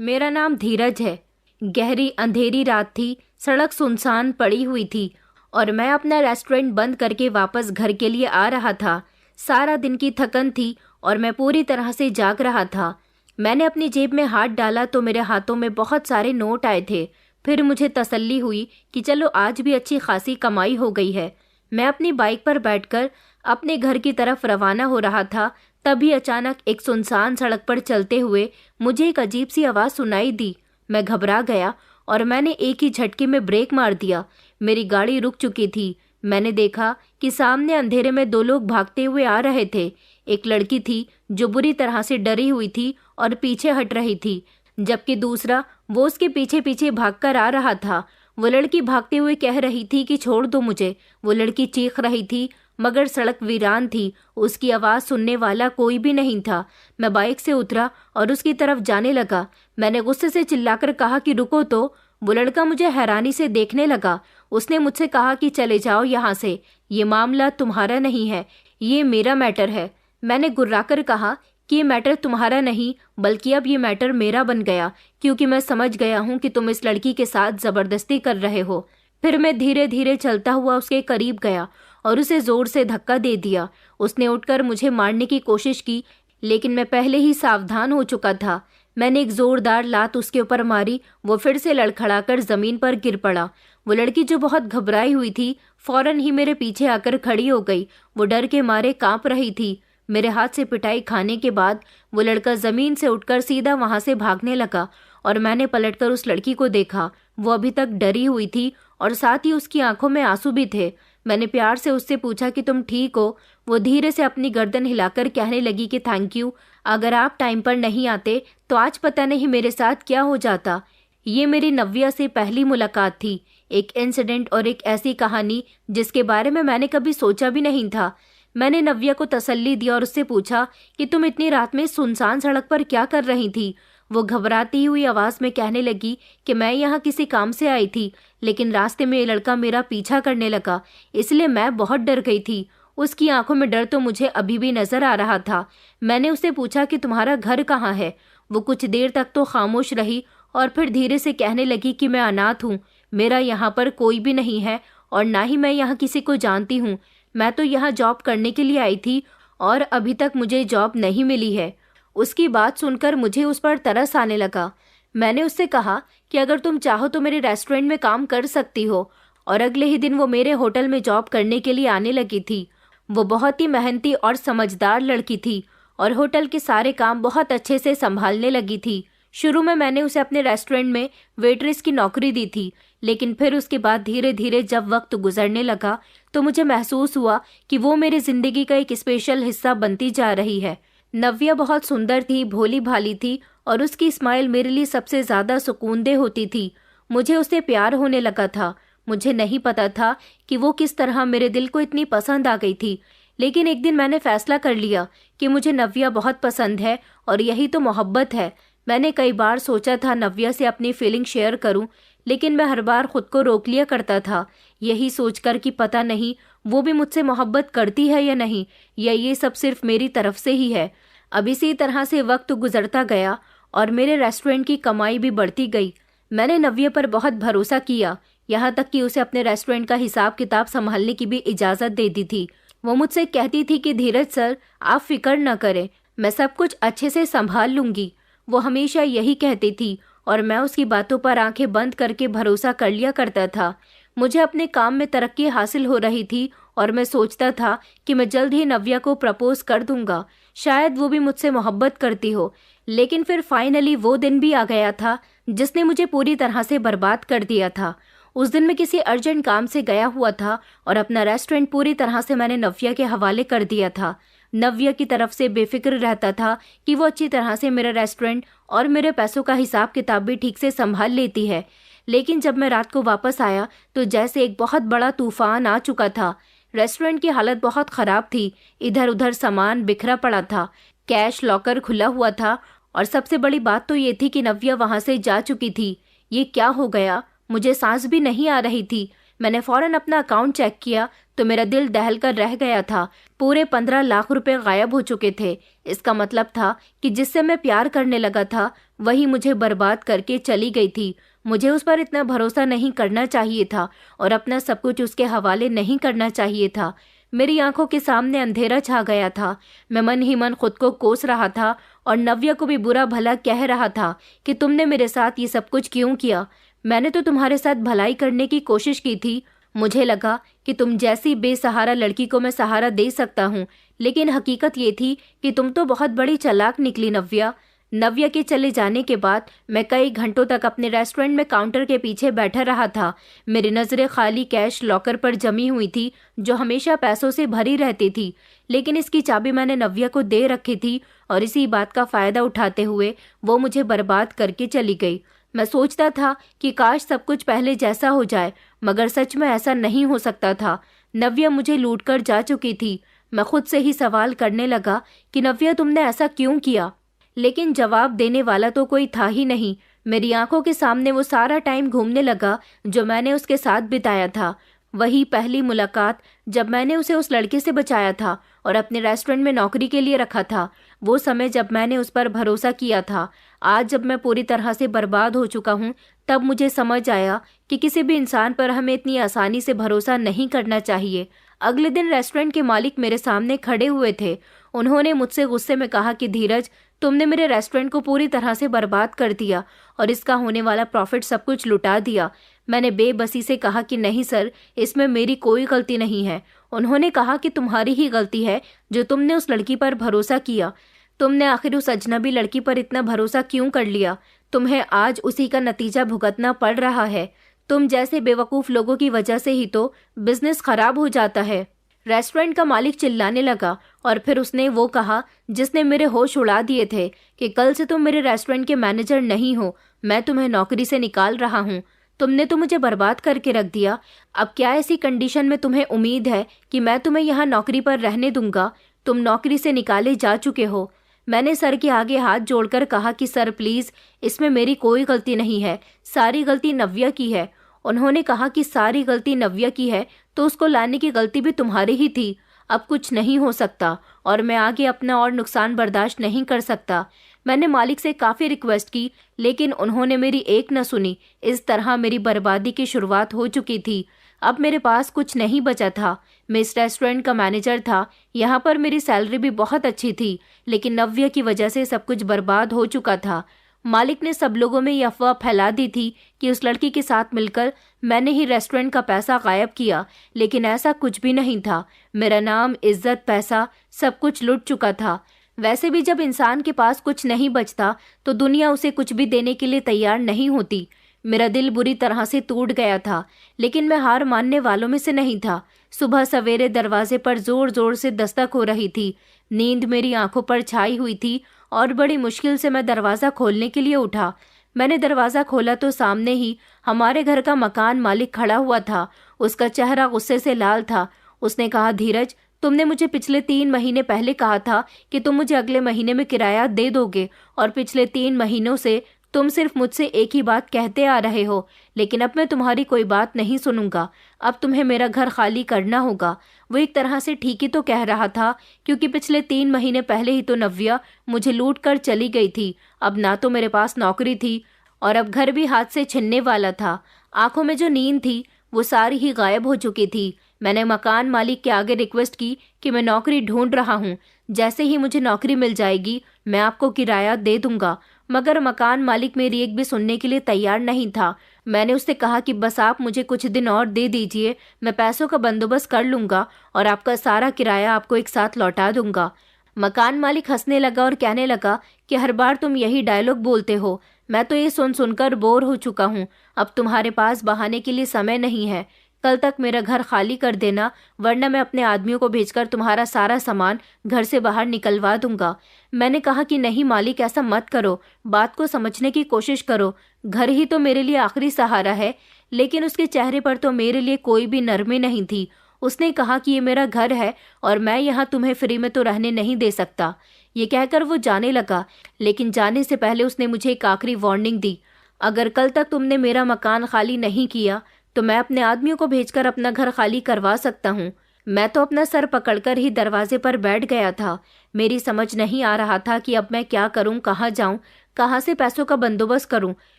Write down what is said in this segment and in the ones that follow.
मेरा नाम धीरज है। गहरी अंधेरी रात थी, सड़क सुनसान पड़ी हुई थी और मैं अपना रेस्टोरेंट बंद करके वापस घर के लिए आ रहा था। सारा दिन की थकन थी और मैं पूरी तरह से जाग रहा था। मैंने अपनी जेब में हाथ डाला तो मेरे हाथों में बहुत सारे नोट आए थे। फिर मुझे तसल्ली हुई कि चलो आज भी अच्छी खासी कमाई हो गई है। मैं अपनी बाइक पर बैठकर अपने घर की तरफ रवाना हो रहा था। तभी अचानक एक सुनसान सड़क पर चलते हुए मुझे एक अजीब सी आवाज़ सुनाई दी। मैं घबरा गया और मैंने एक ही झटके में ब्रेक मार दिया। मेरी गाड़ी रुक चुकी थी। मैंने देखा कि सामने अंधेरे में दो लोग भागते हुए आ रहे थे। एक लड़की थी जो बुरी तरह से डरी हुई थी और पीछे हट रही थी, जबकि दूसरा वो उसके पीछे पीछे भागकर आ रहा था। वो लड़की भागते हुए कह रही थी कि छोड़ दो मुझे। वो लड़की चीख रही थी मगर सड़क वीरान थी, उसकी आवाज़ सुनने वाला कोई भी नहीं था। मैं बाइक से उतरा और उसकी तरफ जाने लगा। मैंने गुस्से से चिल्लाकर कहा कि रुको तो। वो लड़का मुझे हैरानी से देखने लगा। उसने मुझसे कहा कि चले जाओ यहाँ से, ये मामला तुम्हारा नहीं है, ये मेरा मैटर है। मैंने गुर्राकर कहा कि ये मैटर तुम्हारा नहीं बल्कि अब ये मैटर मेरा बन गया, क्योंकि मैं समझ गया हूँ कि तुम इस लड़की के साथ ज़बरदस्ती कर रहे हो। फिर मैं धीरे धीरे चलता हुआ उसके करीब गया और उसे जोर से धक्का दे दिया। उसने उठकर मुझे मारने की कोशिश की, लेकिन मैं पहले ही सावधान हो चुका था। मैंने एक जोरदार लात उसके ऊपर मारी। वो फिर से लड़खड़ाकर जमीन पर गिर पड़ा। वो लड़की जो बहुत घबराई हुई थी फौरन ही मेरे पीछे आकर खड़ी हो गई। वो डर के मारे कांप रही थी। मेरे हाथ से पिटाई खाने के बाद वो लड़का जमीन से उठकर सीधा वहां से भागने लगा और मैंने पलटकर उस लड़की को देखा। वो अभी तक डरी हुई थी और साथ ही उसकी आंखों में आंसू भी थे। मैंने प्यार से उससे पूछा कि तुम ठीक हो। वो धीरे से अपनी गर्दन हिलाकर कहने लगी कि थैंक यू, अगर आप टाइम पर नहीं आते तो आज पता नहीं मेरे साथ क्या हो जाता। ये मेरी नव्या से पहली मुलाकात थी, एक इंसिडेंट और एक ऐसी कहानी जिसके बारे में मैंने कभी सोचा भी नहीं था। मैंने नव्या को तसल्ली दी और उससे पूछा कि तुम इतनी रात में सुनसान सड़क पर क्या कर रही थी। वो घबराती हुई आवाज में कहने लगी कि मैं यहाँ किसी काम से आई थी, लेकिन रास्ते में ये लड़का मेरा पीछा करने लगा, इसलिए मैं बहुत डर गई थी। उसकी आंखों में डर तो मुझे अभी भी नजर आ रहा था। मैंने उससे पूछा कि तुम्हारा घर कहाँ है। वो कुछ देर तक तो खामोश रही और फिर धीरे से कहने लगी कि मैं अनाथ हूँ, मेरा यहाँ पर कोई भी नहीं है और ना ही मैं यहाँ किसी को जानती हूँ। मैं तो यहाँ जॉब करने के लिए आई थी और अभी तक मुझे जॉब नहीं मिली है। उसकी बात सुनकर मुझे उस पर तरस आने लगा। मैंने उससे कहा कि अगर तुम चाहो तो मेरे रेस्टोरेंट में काम कर सकती हो, और अगले ही दिन वो मेरे होटल में जॉब करने के लिए आने लगी थी। वो बहुत ही मेहनती और समझदार लड़की थी और होटल के सारे काम बहुत अच्छे से संभालने लगी थी। शुरू में मैंने उसे अपने रेस्टोरेंट में वेट्रेस की नौकरी दी थी, लेकिन फिर उसके बाद धीरे धीरे जब वक्त गुजरने लगा तो मुझे महसूस हुआ कि वो मेरी जिंदगी का एक स्पेशल हिस्सा बनती जा रही है। नव्या बहुत सुंदर थी, भोली भाली थी और उसकी स्माइल मेरे लिए सबसे ज्यादा सुकूनदेह होती थी। मुझे उससे प्यार होने लगा था। मुझे नहीं पता था कि वो किस तरह मेरे दिल को इतनी पसंद आ गई थी, लेकिन एक दिन मैंने फैसला कर लिया कि मुझे नव्या बहुत पसंद है और यही तो मोहब्बत है। मैंने कई बार सोचा था नव्या से अपनी फीलिंग शेयर करूं, लेकिन मैं हर बार खुद को रोक लिया करता था, यही सोचकर कि पता नहीं वो भी मुझसे मोहब्बत करती है या नहीं, या ये सब सिर्फ मेरी तरफ से ही है। अब इसी तरह से वक्त गुजरता गया और मेरे रेस्टोरेंट की कमाई भी बढ़ती गई। मैंने नव्या पर बहुत भरोसा किया, यहाँ तक कि उसे अपने रेस्टोरेंट का हिसाब किताब संभालने की भी इजाज़त दे दी थी। वो मुझसे कहती थी कि धीरज सर, आप फिक्र न करें, मैं सब कुछ अच्छे से संभाल लूंगी। वो हमेशा यही कहती थी और मैं उसकी बातों पर आंखें बंद करके भरोसा कर लिया करता था। मुझे अपने काम में तरक्की हासिल हो रही थी और मैं सोचता था कि मैं जल्द ही नव्या को प्रपोज कर दूंगा, शायद वो भी मुझसे मोहब्बत करती हो। लेकिन फिर फाइनली वो दिन भी आ गया था जिसने मुझे पूरी तरह से बर्बाद कर दिया था। उस दिन मैं किसी अर्जेंट काम से गया हुआ था और अपना रेस्टोरेंट पूरी तरह से मैंने नव्या के हवाले कर दिया था। नव्या की तरफ से बेफिक्र रहता था कि वो अच्छी तरह से मेरा रेस्टोरेंट और मेरे पैसों का हिसाब किताब भी ठीक से संभाल लेती है। लेकिन जब मैं रात को वापस आया तो जैसे एक बहुत बड़ा तूफान आ चुका था। रेस्टोरेंट की हालत बहुत खराब थी, इधर उधर सामान बिखरा पड़ा था, कैश लॉकर खुला हुआ था और सबसे बड़ी बात तो ये थी कि नव्या वहां से जा चुकी थी। ये क्या हो गया, मुझे सांस भी नहीं आ रही थी। मैंने फौरन अपना अकाउंट चेक किया तो मेरा दिल दहल कर रह गया था। पूरे 15 लाख रुपए गायब हो चुके थे। इसका मतलब था कि जिससे मैं प्यार करने लगा था वही मुझे बर्बाद करके चली गई थी। मुझे उस पर इतना भरोसा नहीं करना चाहिए था और अपना सब कुछ उसके हवाले नहीं करना चाहिए था। मेरी आंखों के सामने अंधेरा छा गया था। मैं मन ही मन खुद को कोस रहा था और नव्या को भी बुरा भला कह रहा था कि तुमने मेरे साथ ये सब कुछ क्यों किया। मैंने तो तुम्हारे साथ भलाई करने की कोशिश की थी। मुझे लगा कि तुम जैसी बेसहारा लड़की को मैं सहारा दे सकता हूँ, लेकिन हकीकत ये थी कि तुम तो बहुत बड़ी चालाक निकली नव्या। नव्या के चले जाने के बाद मैं कई घंटों तक अपने रेस्टोरेंट में काउंटर के पीछे बैठा रहा था। मेरी नज़रें खाली कैश लॉकर पर जमी हुई थी जो हमेशा पैसों से भरी रहती थी, लेकिन इसकी चाबी मैंने नव्या को दे रखी थी और इसी बात का फ़ायदा उठाते हुए वो मुझे बर्बाद करके चली गई। मैं सोचता था कि काश सब कुछ पहले जैसा हो जाए, मगर सच में ऐसा नहीं हो सकता था। नव्या मुझे लूट कर जा चुकी थी। मैं खुद से ही सवाल करने लगा कि नव्या तुमने ऐसा क्यों किया, लेकिन जवाब देने वाला तो कोई था ही नहीं। मेरी आंखों के सामने वो सारा टाइम घूमने लगा जो मैंने उसके साथ बिताया था। वही पहली मुलाकात जब मैंने उसे उस लड़के से बचाया था और अपने रेस्टोरेंट में नौकरी के लिए रखा था। वो समय जब मैंने उस पर भरोसा किया था। आज जब मैं पूरी तरह से बर्बाद हो चुका हूँ, तब मुझे समझ आया कि किसी भी इंसान पर हमें इतनी आसानी से भरोसा नहीं करना चाहिए। अगले दिन रेस्टोरेंट के मालिक मेरे सामने खड़े हुए थे। उन्होंने मुझसे गुस्से में कहा कि धीरज, तुमने मेरे रेस्टोरेंट को पूरी तरह से बर्बाद कर दिया और इसका होने वाला प्रॉफिट सब कुछ लुटा दिया। मैंने बेबसी से कहा कि नहीं सर, इसमें मेरी कोई गलती नहीं है। उन्होंने कहा कि तुम्हारी ही गलती है जो तुमने उस लड़की पर भरोसा किया। तुमने आखिर उस अजनबी लड़की पर इतना भरोसा क्यों कर लिया? तुम्हें आज उसी का नतीजा भुगतना पड़ रहा है। तुम जैसे बेवकूफ़ लोगों की वजह से ही तो बिजनेस खराब हो जाता है। रेस्टोरेंट का मालिक चिल्लाने लगा और फिर उसने वो कहा जिसने मेरे होश उड़ा दिए थे कि कल से तुम मेरे रेस्टोरेंट के मैनेजर नहीं हो, मैं तुम्हें नौकरी से निकाल रहा हूँ। तुमने तो मुझे बर्बाद करके रख दिया। अब क्या ऐसी कंडीशन में तुम्हें उम्मीद है कि मैं तुम्हें यहाँ नौकरी पर रहने दूंगा? तुम नौकरी से निकाले जा चुके हो। मैंने सर के आगे हाथ जोड़कर कहा कि सर प्लीज़, इसमें मेरी कोई गलती नहीं है, सारी गलती नव्या की है। उन्होंने कहा कि सारी गलती नव्या की है तो उसको लाने की गलती भी तुम्हारी ही थी। अब कुछ नहीं हो सकता और मैं आगे अपना और नुकसान बर्दाश्त नहीं कर सकता। मैंने मालिक से काफ़ी रिक्वेस्ट की, लेकिन उन्होंने मेरी एक न सुनी। इस तरह मेरी बर्बादी की शुरुआत हो चुकी थी। अब मेरे पास कुछ नहीं बचा था। मैं इस रेस्टोरेंट का मैनेजर था। यहाँ पर मेरी सैलरी भी बहुत अच्छी थी, लेकिन नव्या की वजह से सब कुछ बर्बाद हो चुका था। मालिक ने सब लोगों में यह अफवाह फैला दी थी कि उस लड़की के साथ मिलकर मैंने ही रेस्टोरेंट का पैसा गायब किया, लेकिन ऐसा कुछ भी नहीं था। मेरा नाम, इज्जत, पैसा सब कुछ लुट चुका था। वैसे भी जब इंसान के पास कुछ नहीं बचता तो दुनिया उसे कुछ भी देने के लिए तैयार नहीं होती। मेरा दिल बुरी तरह से टूट गया था, लेकिन मैं हार मानने वालों में से नहीं था। सुबह सवेरे दरवाजे पर जोर जोर से दस्तक हो रही थी। नींद मेरी आंखों पर छाई हुई थी और बड़ी मुश्किल से मैं दरवाज़ा खोलने के लिए उठा। मैंने दरवाज़ा खोला तो सामने ही हमारे घर का मकान मालिक खड़ा हुआ था। उसका चेहरा गुस्से से लाल था। उसने कहा, धीरज, तुमने मुझे पिछले 3 महीने पहले कहा था कि तुम मुझे अगले महीने में किराया दे दोगे, और पिछले 3 महीनों से तुम सिर्फ मुझसे एक ही बात कहते आ रहे हो, लेकिन अब मैं तुम्हारी कोई बात नहीं सुनूंगा। अब तुम्हें मेरा घर खाली करना होगा। वो एक तरह से ठीक ही तो कह रहा था, क्योंकि पिछले 3 महीने पहले ही तो नव्या मुझे लूट कर चली गई थी। अब ना तो मेरे पास नौकरी थी और अब घर भी हाथ से छिनने वाला था। आंखों में जो नींद थी वो सारी ही गायब हो चुकी थी। मैंने मकान मालिक के आगे रिक्वेस्ट की कि मैं नौकरी ढूंढ रहा हूँ, जैसे ही मुझे नौकरी मिल जाएगी मैं आपको किराया दे दूंगा। मगर मकान मालिक मेरी एक भी सुनने के लिए तैयार नहीं था। मैंने उससे कहा कि बस आप मुझे कुछ दिन और दे दीजिए, मैं पैसों का बंदोबस्त कर लूँगा और आपका सारा किराया आपको एक साथ लौटा दूंगा। मकान मालिक हंसने लगा और कहने लगा कि हर बार तुम यही डायलॉग बोलते हो। मैं तो ये सुन सुनकर बोर हो चुका हूँ। अब तुम्हारे पास बहाने के लिए समय नहीं है। कल तक मेरा घर खाली कर देना, वरना मैं अपने आदमियों को भेजकर तुम्हारा सारा सामान घर से बाहर निकलवा दूंगा। मैंने कहा कि नहीं मालिक, ऐसा मत करो, बात को समझने की कोशिश करो। घर ही तो मेरे लिए आखिरी सहारा है। लेकिन उसके चेहरे पर तो मेरे लिए कोई भी नरमी नहीं थी। उसने कहा कि ये मेरा घर है और मैं यहाँ तुम्हें फ्री में तो रहने नहीं दे सकता। ये कहकर वो जाने लगा, लेकिन जाने से पहले उसने मुझे एक आखिरी वार्निंग दी। अगर कल तक तुमने मेरा मकान खाली नहीं किया तो मैं अपने आदमियों को भेजकर अपना घर खाली करवा सकता हूँ। मैं तो अपना सर पकड़कर ही दरवाजे पर बैठ गया था। मेरी समझ नहीं आ रहा था कि अब मैं क्या करूँ, कहाँ जाऊँ, कहाँ से पैसों का बंदोबस्त करूँ।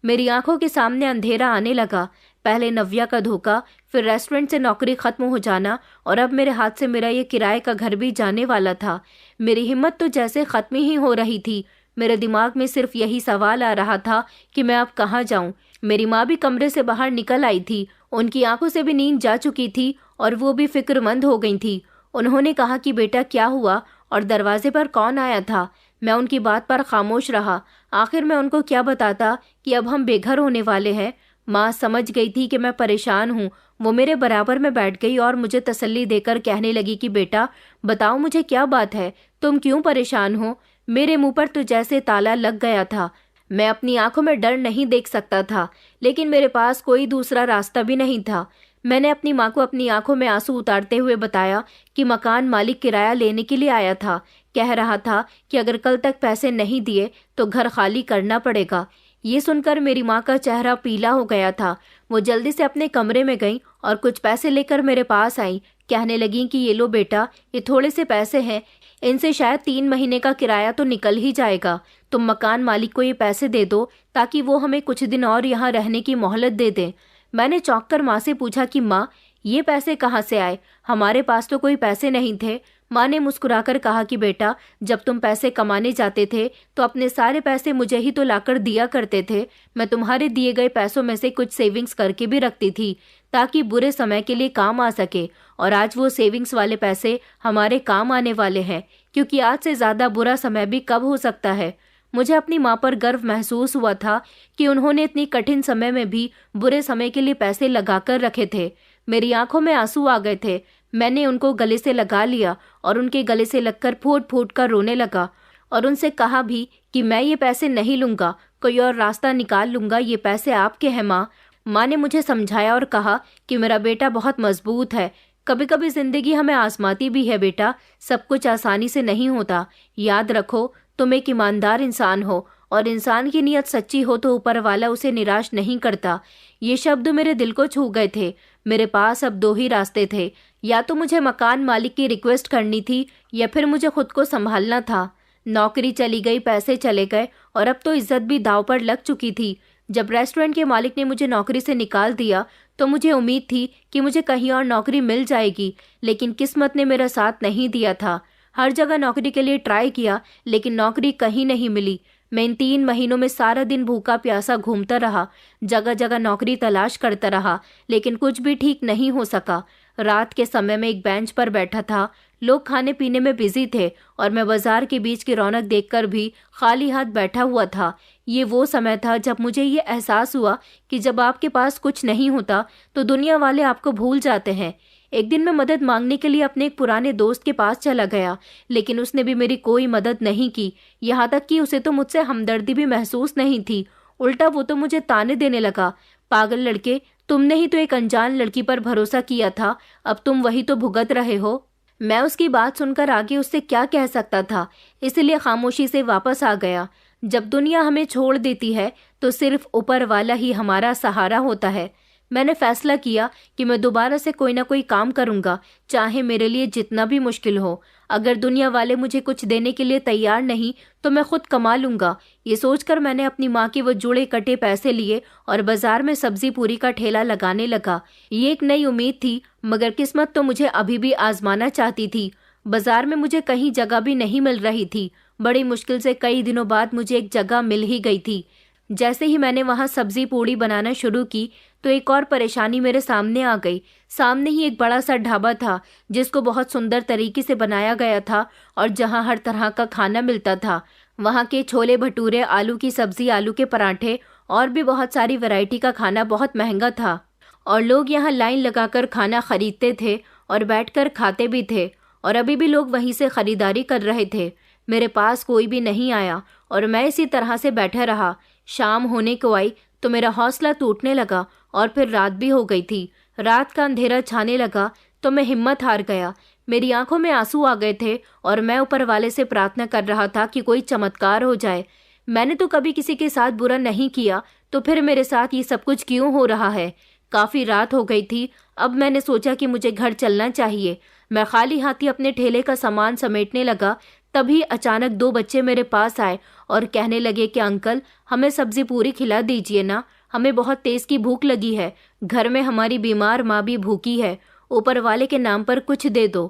मेरी आंखों के सामने अंधेरा आने लगा। पहले नव्या का धोखा, फिर रेस्टोरेंट से नौकरी खत्म हो जाना, और अब मेरे हाथ से मेरा ये किराए का घर भी जाने वाला था। मेरी हिम्मत तो जैसे खत्म ही हो रही थी। मेरे दिमाग में सिर्फ यही सवाल आ रहा था कि मैं अब कहाँ जाऊं। मेरी माँ भी कमरे से बाहर निकल आई थी। उनकी आंखों से भी नींद जा चुकी थी और वो भी फिक्रमंद हो गई थी। उन्होंने कहा कि बेटा क्या हुआ और दरवाजे पर कौन आया था। मैं उनकी बात पर खामोश रहा। आखिर मैं उनको क्या बताता कि अब हम बेघर होने वाले हैं। माँ समझ गई थी कि मैं परेशान हूँ। वो मेरे बराबर में बैठ गई और मुझे तसल्ली देकर कहने लगी कि बेटा बताओ, मुझे क्या बात है, तुम क्यों परेशान हो। मेरे मुंह पर तो जैसे ताला लग गया था। मैं अपनी आंखों में डर नहीं देख सकता था, लेकिन मेरे पास कोई दूसरा रास्ता भी नहीं था। मैंने अपनी माँ को अपनी आंखों में आंसू उतारते हुए बताया कि मकान मालिक किराया लेने के लिए आया था। कह रहा था कि अगर कल तक पैसे नहीं दिए तो घर खाली करना पड़ेगा। ये सुनकर मेरी माँ का चेहरा पीला हो गया था। वो जल्दी से अपने कमरे में गई और कुछ पैसे लेकर मेरे पास आई। कहने लगी कि ये लो बेटा, ये थोड़े से पैसे हैं, इनसे शायद 3 महीने का किराया तो निकल ही जाएगा। तुम मकान मालिक को ये पैसे दे दो ताकि वो हमें कुछ दिन और यहाँ रहने की मोहलत दे दे। मैंने चौंक कर माँ से पूछा कि माँ, ये पैसे कहाँ से आए? हमारे पास तो कोई पैसे नहीं थे। माँ ने मुस्कुराकर कहा कि बेटा, जब तुम पैसे कमाने जाते थे तो अपने सारे पैसे मुझे ही तो लाकर दिया करते थे। मैं तुम्हारे दिए गए पैसों में से कुछ सेविंग्स करके भी रखती थी ताकि बुरे समय के लिए काम आ सके, और आज वो सेविंग्स वाले पैसे हमारे काम आने वाले हैं, क्योंकि आज से ज्यादा बुरा समय भी कब हो सकता है। मुझे अपनी माँ पर गर्व महसूस हुआ था कि उन्होंने इतनी कठिन समय में भी बुरे समय के लिए पैसे लगाकर रखे थे। मेरी आंखों में आंसू आ गए थे। मैंने उनको गले से लगा लिया और उनके गले से लगकर फूट फूट कर रोने लगा और उनसे कहा भी कि मैं ये पैसे नहीं लूंगा, कोई और रास्ता निकाल लूंगा, ये पैसे आपके हैं माँ। माँ ने मुझे समझाया और कहा कि मेरा बेटा बहुत मजबूत है। कभी कभी जिंदगी हमें आजमाती भी है बेटा, सब कुछ आसानी से नहीं होता। याद रखो, तुम एक ईमानदार इंसान हो और इंसान की नीयत सच्ची हो तो ऊपर वाला उसे निराश नहीं करता। ये शब्द मेरे दिल को छू गए थे। मेरे पास अब 2 ही रास्ते थे, या तो मुझे मकान मालिक की रिक्वेस्ट करनी थी या फिर मुझे खुद को संभालना था। नौकरी चली गई, पैसे चले गए और अब तो इज्जत भी दांव पर लग चुकी थी। जब रेस्टोरेंट के मालिक ने मुझे नौकरी से निकाल दिया तो मुझे उम्मीद थी कि मुझे कहीं और नौकरी मिल जाएगी, लेकिन किस्मत ने मेरा साथ नहीं दिया था। हर जगह नौकरी के लिए ट्राई किया, लेकिन नौकरी कहीं नहीं मिली। मैं इन 3 महीनों में सारा दिन भूखा प्यासा घूमता रहा, जगह जगह नौकरी तलाश करता रहा, लेकिन कुछ भी ठीक नहीं हो सका। रात के समय में एक बेंच पर बैठा था। लोग खाने पीने में बिजी थे और मैं बाजार के बीच की रौनक देखकर भी खाली हाथ बैठा हुआ था। ये वो समय था जब मुझे ये एहसास हुआ कि जब आपके पास कुछ नहीं होता तो दुनिया वाले आपको भूल जाते हैं। एक दिन मैं मदद मांगने के लिए अपने एक पुराने दोस्त के पास चला गया, लेकिन उसने भी मेरी कोई मदद नहीं की। यहाँ तक कि उसे तो मुझसे हमदर्दी भी महसूस नहीं थी। उल्टा वो तो मुझे ताने देने लगा, पागल लड़के, तुमने ही तो एक अनजान लड़की पर भरोसा किया था, अब तुम वही तो भुगत रहे हो। मैं उसकी बात सुनकर आगे उससे क्या कह सकता था, इसलिए खामोशी से वापस आ गया। जब दुनिया हमें छोड़ देती है तो सिर्फ ऊपर वाला ही हमारा सहारा होता है। मैंने फैसला किया कि मैं दोबारा से कोई ना कोई काम करूंगा, चाहे मेरे लिए जितना भी मुश्किल हो। अगर दुनिया वाले मुझे कुछ देने के लिए तैयार नहीं तो मैं खुद कमा लूंगा। ये सोचकर मैंने अपनी माँ के वो जुड़े कटे पैसे लिए और बाजार में सब्जी पूरी का ठेला लगाने लगा। ये एक नई उम्मीद थी, मगर किस्मत तो मुझे अभी भी आजमाना चाहती थी। बाजार में मुझे कहीं जगह भी नहीं मिल रही थी। बड़ी मुश्किल से कई दिनों बाद मुझे एक जगह मिल ही गई थी। जैसे ही मैंने वहां सब्जी पूड़ी बनाना शुरू की तो एक और परेशानी मेरे सामने आ गई। सामने ही एक बड़ा सा ढाबा था जिसको बहुत सुंदर तरीके से बनाया गया था और जहां हर तरह का खाना मिलता था। वहां के छोले भटूरे, आलू की सब्जी, आलू के पराठे और भी बहुत सारी वैरायटी का खाना बहुत महंगा था और लोग यहाँ लाइन लगाकर खाना खरीदते थे और बैठकर खाते भी थे, और अभी भी लोग वहीं से खरीदारी कर रहे थे। मेरे पास कोई भी नहीं आया और मैं इसी तरह से बैठा रहा। शाम होने को आई तो मेरा हौसला टूटने लगा और फिर रात भी हो गई थी। रात का अंधेरा छाने लगा तो मैं हिम्मत हार गया। मेरी आंखों में आंसू आ गए थे और मैं ऊपर वाले से प्रार्थना कर रहा था कि कोई चमत्कार हो जाए। मैंने तो कभी किसी के साथ बुरा नहीं किया, तो फिर मेरे साथ ये सब कुछ क्यों हो रहा है? काफ़ी रात हो गई थी। अब मैंने सोचा कि मुझे घर चलना चाहिए। मैं खाली हाथी अपने ठेले का सामान समेटने लगा, तभी अचानक 2 बच्चे मेरे पास आए और कहने लगे कि अंकल, हमें सब्जी पूरी खिला दीजिए ना, हमें बहुत तेज़ की भूख लगी है। घर में हमारी बीमार माँ भी भूखी है, ऊपर वाले के नाम पर कुछ दे दो।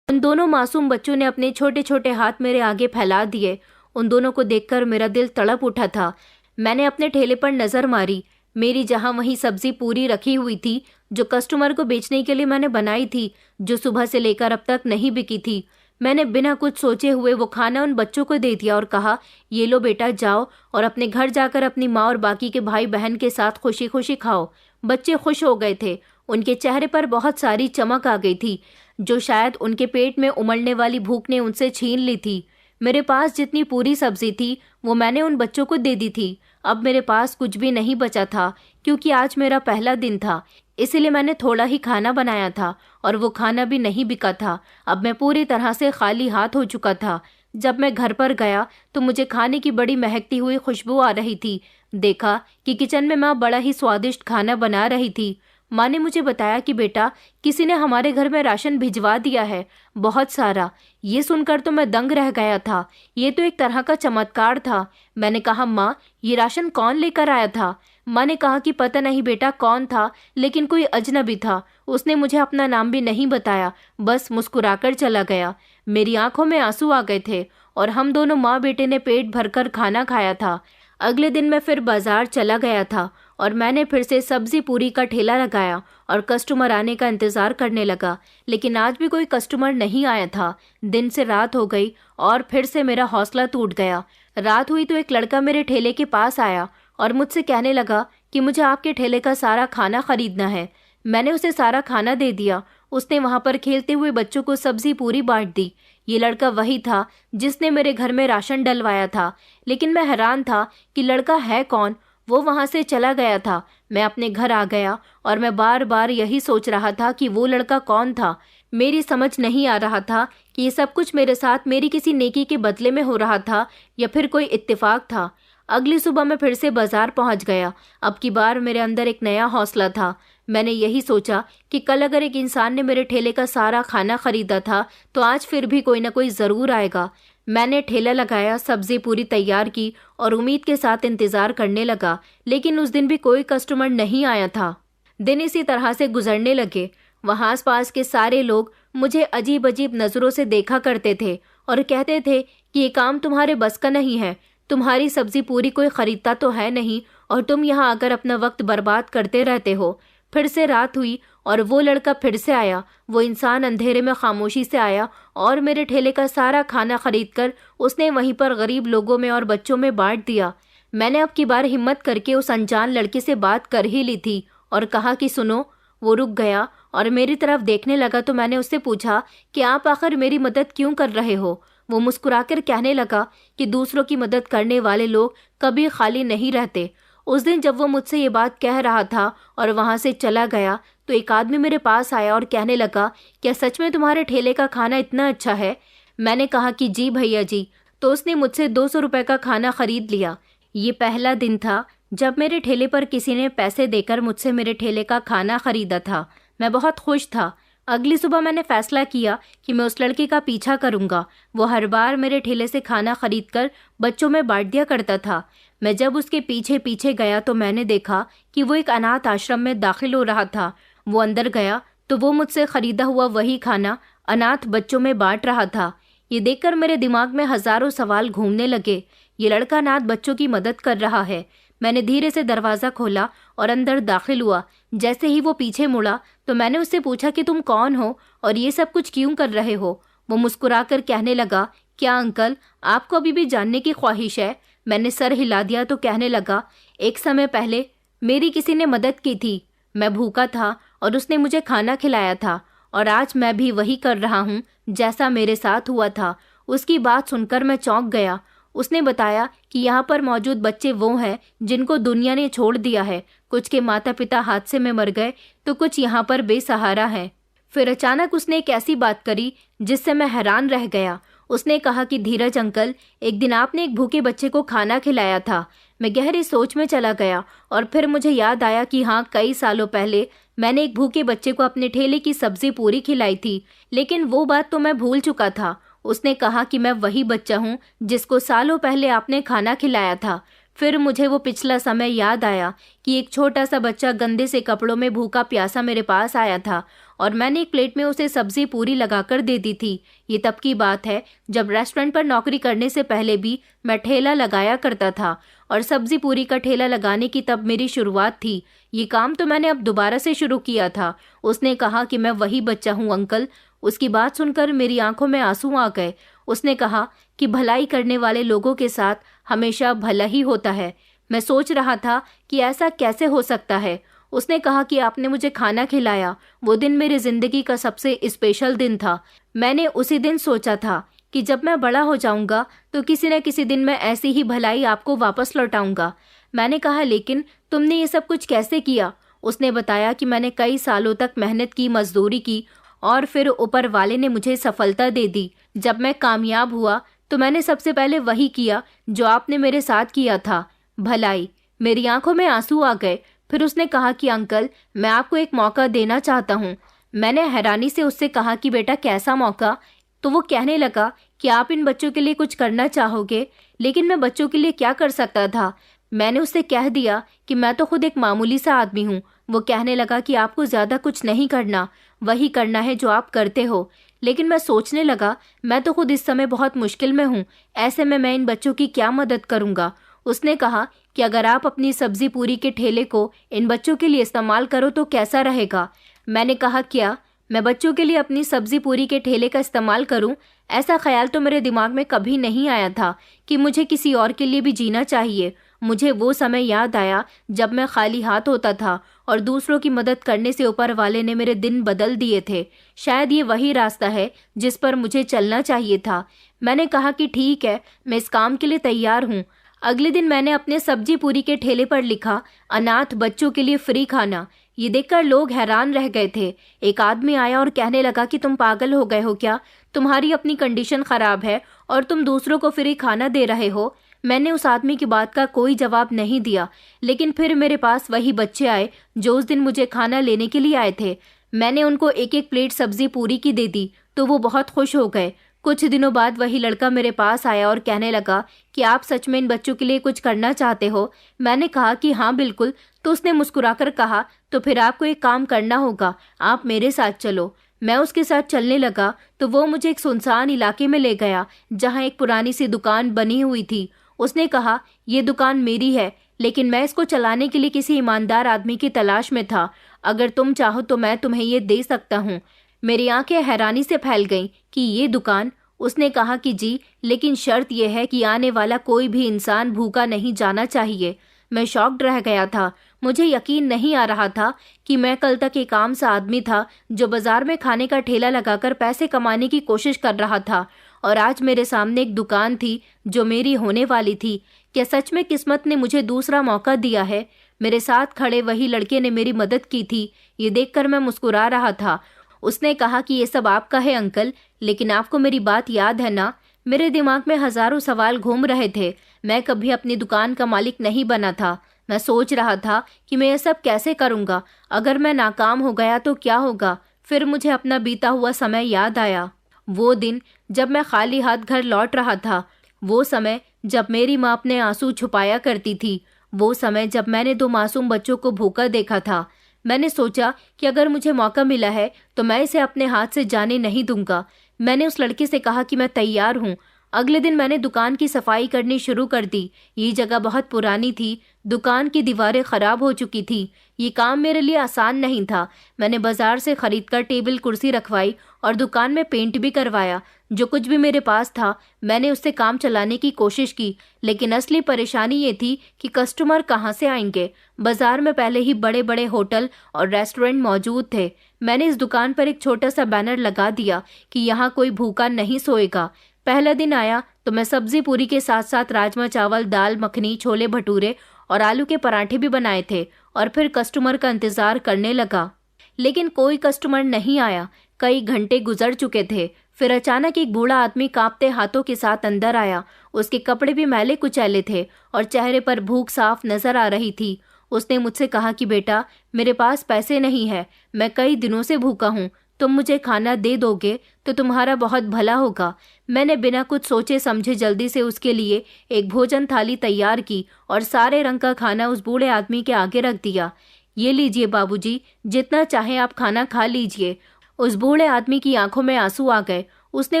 उन दोनों मासूम बच्चों ने अपने छोटे छोटे हाथ मेरे आगे फैला दिए। उन दोनों को देखकर मेरा दिल तड़प उठा था। मैंने अपने ठेले पर नज़र मारी। मेरी जहाँ वहीं सब्जी पूरी रखी हुई थी, जो कस्टमर को बेचने के लिए मैंने बनाई थी, जो सुबह से लेकर अब तक नहीं बिकी थी। मैंने बिना कुछ सोचे हुए वो खाना उन बच्चों को दे दिया और कहा, ये लो बेटा, जाओ और अपने घर जाकर अपनी माँ और बाकी के भाई बहन के साथ खुशी खुशी खाओ। बच्चे खुश हो गए थे। उनके चेहरे पर बहुत सारी चमक आ गई थी, जो शायद उनके पेट में उमड़ने वाली भूख ने उनसे छीन ली थी। मेरे पास जितनी पूरी सब्जी थी वो मैंने उन बच्चों को दे दी थी। अब मेरे पास कुछ भी नहीं बचा था, क्योंकि आज मेरा पहला दिन था। इसलिए मैंने थोड़ा ही खाना बनाया था और वो खाना भी नहीं बिका था। अब मैं पूरी तरह से खाली हाथ हो चुका था। जब मैं घर पर गया तो मुझे खाने की बड़ी महकती हुई खुशबू आ रही थी। देखा कि किचन में माँ बड़ा ही स्वादिष्ट खाना बना रही थी। माँ ने मुझे बताया कि बेटा, किसी ने हमारे घर में राशन भिजवा दिया है, बहुत सारा। ये सुनकर तो मैं दंग रह गया था। ये तो एक तरह का चमत्कार था। मैंने कहा, माँ, ये राशन कौन लेकर आया था? माँ ने कहा कि पता नहीं बेटा कौन था, लेकिन कोई अजनबी था। उसने मुझे अपना नाम भी नहीं बताया, बस मुस्कुराकर चला गया। मेरी आंखों में आंसू आ गए थे और हम दोनों माँ बेटे ने पेट भरकर खाना खाया था। अगले दिन मैं फिर बाजार चला गया था और मैंने फिर से सब्जी पूरी का ठेला लगाया और कस्टमर आने का इंतज़ार करने लगा, लेकिन आज भी कोई कस्टमर नहीं आया था। दिन से रात हो गई और फिर से मेरा हौसला टूट गया। रात हुई तो एक लड़का मेरे ठेले के पास आया और मुझसे कहने लगा कि मुझे आपके ठेले का सारा खाना खरीदना है। मैंने उसे सारा खाना दे दिया। उसने वहाँ पर खेलते हुए बच्चों को सब्जी पूरी बांट दी। ये लड़का वही था जिसने मेरे घर में राशन डलवाया था, लेकिन मैं हैरान था कि लड़का है कौन। वो वहाँ से चला गया था। मैं अपने घर आ गया और मैं बार बार यही सोच रहा था कि वो लड़का कौन था। मेरी समझ नहीं आ रहा था कि ये सब कुछ मेरे साथ मेरी किसी नेकी के बदले में हो रहा था या फिर कोई इत्तेफाक था। अगली सुबह मैं फिर से बाजार पहुंच गया। अब की बार मेरे अंदर एक नया हौसला था। मैंने यही सोचा कि कल अगर एक इंसान ने मेरे ठेले का सारा खाना खरीदा था तो आज फिर भी कोई ना कोई ज़रूर आएगा। मैंने ठेला लगाया, सब्जी पूरी तैयार की और उम्मीद के साथ इंतज़ार करने लगा, लेकिन उस दिन भी कोई कस्टमर नहीं आया था। दिन इसी तरह से गुजरने लगे। वहाँ आसपास के सारे लोग मुझे अजीब अजीब नज़रों से देखा करते थे और कहते थे कि ये काम तुम्हारे बस का नहीं है, तुम्हारी सब्जी पूरी कोई खरीदता तो है नहीं और तुम यहाँ आकर अपना वक्त बर्बाद करते रहते हो। फिर से रात हुई और वो लड़का फिर से आया। वो इंसान अंधेरे में खामोशी से आया और मेरे ठेले का सारा खाना खरीदकर उसने वहीं पर गरीब लोगों में और बच्चों में बांट दिया। मैंने अब की बार हिम्मत करके उस अनजान लड़के से बात कर ही ली थी और कहा कि सुनो। वो रुक गया और मेरी तरफ देखने लगा तो मैंने उससे पूछा कि आप आखिर मेरी मदद क्यों कर रहे हो? वो मुस्कुराकर कहने लगा कि दूसरों की मदद करने वाले लोग कभी खाली नहीं रहते। उस दिन जब वो मुझसे ये बात कह रहा था और वहाँ से चला गया तो एक आदमी मेरे पास आया और कहने लगा, क्या सच में तुम्हारे ठेले का खाना इतना अच्छा है? मैंने कहा कि जी भैया जी। तो उसने मुझसे 200 रुपये का खाना खरीद लिया। ये पहला दिन था जब मेरे ठेले पर किसी ने पैसे देकर मुझसे मेरे ठेले का खाना खरीदा था। मैं बहुत खुश था। अगली सुबह मैंने फैसला किया कि मैं उस लड़के का पीछा करूंगा। वो हर बार मेरे ठेले से खाना खरीदकर बच्चों में बांट दिया करता था। मैं जब उसके पीछे पीछे गया तो मैंने देखा कि वो एक अनाथ आश्रम में दाखिल हो रहा था। वो अंदर गया तो वो मुझसे खरीदा हुआ वही खाना अनाथ बच्चों में बांट रहा था। ये देखकर मेरे दिमाग में हजारों सवाल घूमने लगे। ये लड़का अनाथ बच्चों की मदद कर रहा है। मैंने धीरे से दरवाज़ा खोला और अंदर दाखिल हुआ। जैसे ही वो पीछे मुड़ा तो मैंने उससे पूछा कि तुम कौन हो और ये सब कुछ क्यों कर रहे हो? वो मुस्कुराकर कहने लगा, क्या अंकल, आपको अभी भी जानने की ख्वाहिश है? मैंने सर हिला दिया तो कहने लगा, एक समय पहले मेरी किसी ने मदद की थी। मैं भूखा था और उसने मुझे खाना खिलाया था और आज मैं भी वही कर रहा हूँ जैसा मेरे साथ हुआ था। उसकी बात सुनकर मैं चौंक गया। उसने बताया कि यहाँ पर मौजूद बच्चे वो हैं जिनको दुनिया ने छोड़ दिया है। कुछ के माता पिता हादसे में मर गए तो कुछ यहाँ पर बेसहारा हैं। फिर अचानक उसने एक ऐसी बात करी जिससे मैं हैरान रह गया। उसने कहा कि धीरज अंकल, एक दिन आपने एक भूखे बच्चे को खाना खिलाया था। मैं गहरी सोच में चला गया और फिर मुझे याद आया कि हाँ, कई सालों पहले मैंने एक भूखे बच्चे को अपने ठेले की सब्जी पूरी खिलाई थी, लेकिन वो बात तो मैं भूल चुका था। उसने कहा कि मैं वही बच्चा हूँ जिसको सालों पहले आपने खाना खिलाया था। फिर मुझे वो पिछला समय याद आया कि एक छोटा सा बच्चा गंदे से कपड़ों में भूखा प्यासा मेरे पास आया था और मैंने एक प्लेट में उसे सब्जी पूरी लगाकर दे दी थी। ये तब की बात है जब रेस्टोरेंट पर नौकरी करने से पहले भी मैं ठेला लगाया करता था और सब्जी पूरी का ठेला लगाने की तब मेरी शुरुआत थी। ये काम तो मैंने अब दोबारा से शुरू किया था। उसने कहा कि मैं वही बच्चा हूँ अंकल। उसकी बात सुनकर मेरी आंखों में आंसू आ गए। उसने कहा कि भलाई करने वाले लोगों के साथ हमेशा भला ही होता है। मैं सोच रहा था कि ऐसा कैसे हो सकता है। उसने कहा कि आपने मुझे खाना खिलाया, वो दिन मेरी जिंदगी का सबसे स्पेशल दिन था। मैंने उसी दिन सोचा था कि जब मैं बड़ा हो जाऊंगा तो किसी न किसी दिन मैं ऐसी ही भलाई आपको वापस लौटाऊंगा। मैंने कहा, लेकिन तुमने ये सब कुछ कैसे किया? उसने बताया कि मैंने कई सालों तक मेहनत की, मजदूरी की और फिर ऊपर वाले ने मुझे सफलता दे दी। जब मैं कामयाब हुआ तो मैंने सबसे पहले वही किया जो आपने मेरे साथ किया था, भलाई। मेरी आंखों में आंसू आ गए। फिर उसने कहा कि अंकल, मैं आपको एक मौका देना चाहता हूँ। मैंने हैरानी से उससे कहा कि बेटा, कैसा मौका? तो वो कहने लगा कि आप इन बच्चों के लिए कुछ करना चाहोगे। लेकिन मैं बच्चों के लिए क्या कर सकता था? मैंने उससे कह दिया कि मैं तो खुद एक मामूली सा आदमी हूँ। वो कहने लगा कि आपको ज्यादा कुछ नहीं करना, वही करना है जो आप करते हो। लेकिन मैं सोचने लगा, मैं तो खुद इस समय बहुत मुश्किल में हूँ, ऐसे में मैं इन बच्चों की क्या मदद करूँगा? उसने कहा कि अगर आप अपनी सब्जी पूरी के ठेले को इन बच्चों के लिए इस्तेमाल करो तो कैसा रहेगा? मैंने कहा, क्या मैं बच्चों के लिए अपनी सब्जी पूरी के ठेले का इस्तेमाल करूं? ऐसा ख्याल तो मेरे दिमाग में कभी नहीं आया था कि मुझे किसी और के लिए भी जीना चाहिए। मुझे वो समय याद आया जब मैं खाली हाथ होता था और दूसरों की मदद करने से ऊपर वाले ने मेरे दिन बदल दिए थे। शायद ये वही रास्ता है जिस पर मुझे चलना चाहिए था। मैंने कहा कि ठीक है, मैं इस काम के लिए तैयार हूँ। अगले दिन मैंने अपने सब्जी पूरी के ठेले पर लिखा, अनाथ बच्चों के लिए फ्री खाना। ये देखकर लोग हैरान रह गए थे। एक आदमी आया और कहने लगा कि तुम पागल हो गए हो क्या? तुम्हारी अपनी कंडीशन खराब है और तुम दूसरों को फ्री खाना दे रहे हो। मैंने उस आदमी की बात का कोई जवाब नहीं दिया, लेकिन फिर मेरे पास वही बच्चे आए जो उस दिन मुझे खाना लेने के लिए आए थे। मैंने उनको एक एक प्लेट सब्जी पूरी की दे दी तो वो बहुत खुश हो गए। कुछ दिनों बाद वही लड़का मेरे पास आया और कहने लगा कि आप सच में इन बच्चों के लिए कुछ करना चाहते हो? मैंने कहा कि हाँ बिल्कुल। तो उसने मुस्कुराकर कहा, तो फिर आपको एक काम करना होगा, आप मेरे साथ चलो। मैं उसके साथ चलने लगा तो वो मुझे एक सुनसान इलाके में ले गया जहाँ एक पुरानी सी दुकान बनी हुई थी। उसने कहा, ये दुकान मेरी है, लेकिन मैं इसको चलाने के लिए किसी ईमानदार आदमी की तलाश में था। अगर तुम चाहो तो मैं तुम्हें ये दे सकता हूँ। मेरी आंखें हैरानी से फैल गईं कि ये दुकान? उसने कहा कि जी, लेकिन शर्त यह है कि आने वाला कोई भी इंसान भूखा नहीं जाना चाहिए। मैं शॉक्ड रह गया था। मुझे यकीन नहीं आ रहा था कि मैं कल तक एक आम सा आदमी था जो बाजार में खाने का ठेला लगाकर पैसे कमाने की कोशिश कर रहा था और आज मेरे सामने एक दुकान थी जो मेरी होने वाली थी। क्या सच में किस्मत ने मुझे दूसरा मौका दिया है? मेरे साथ खड़े वही लड़के ने मेरी मदद की थी। ये देखकर मैं मुस्कुरा रहा था। उसने कहा कि ये सब आपका है अंकल, लेकिन आपको मेरी बात याद है ना? मेरे दिमाग में हजारों सवाल घूम रहे थे। मैं कभी अपनी दुकान का मालिक नहीं बना था। मैं सोच रहा था कि मैं ये सब कैसे करूंगा। अगर मैं नाकाम हो गया तो क्या होगा? फिर मुझे अपना बीता हुआ समय याद आया। वो दिन जब मैं खाली हाथ घर लौट रहा था, वो समय जब मेरी माँ अपने आंसू छुपाया करती थी, वो समय जब मैंने 2 मासूम बच्चों को भूखा देखा था। मैंने सोचा कि अगर मुझे मौका मिला है तो मैं इसे अपने हाथ से जाने नहीं दूंगा। मैंने उस लड़के से कहा कि मैं तैयार हूँ। अगले दिन मैंने दुकान की सफाई करनी शुरू कर दी। ये जगह बहुत पुरानी थी, दुकान की दीवारें खराब हो चुकी थी। ये काम मेरे लिए आसान नहीं था। मैंने बाजार से खरीदकर टेबल कुर्सी रखवाई और दुकान में पेंट भी करवाया। जो कुछ भी मेरे पास था मैंने उससे काम चलाने की कोशिश की, लेकिन असली परेशानी ये थी कि कस्टमर कहाँ से आएंगे। बाजार में पहले ही बड़े बड़े होटल और रेस्टोरेंट मौजूद थे। मैंने इस दुकान पर एक छोटा सा बैनर लगा दिया कि यहाँ कोई भूखा नहीं सोएगा। पहला दिन आया तो मैं सब्जी पूरी के साथ साथ राजमा चावल, दाल मखनी, छोले भटूरे और आलू के पराठे भी बनाए थे और फिर कस्टमर का इंतजार करने लगा। लेकिन कोई कस्टमर नहीं आया। कई घंटे गुजर चुके थे। फिर अचानक एक बूढ़ा आदमी कांपते हाथों के साथ अंदर आया। उसके कपड़े भी मैले कुचैले थे और चेहरे पर भूख साफ नजर आ रही थी। उसने मुझसे कहा कि बेटा, मेरे पास पैसे नहीं है, मैं कई दिनों से भूखा हूँ, तुम मुझे खाना दे दोगे तो तुम्हारा बहुत भला होगा। मैंने बिना कुछ सोचे समझे जल्दी से उसके लिए एक भोजन थाली तैयार की और सारे रंग का खाना उस बूढ़े आदमी के आगे रख दिया। ये लीजिए बाबूजी, जितना चाहे आप खाना खा लीजिए। उस बूढ़े आदमी की आंखों में आंसू आ गए। उसने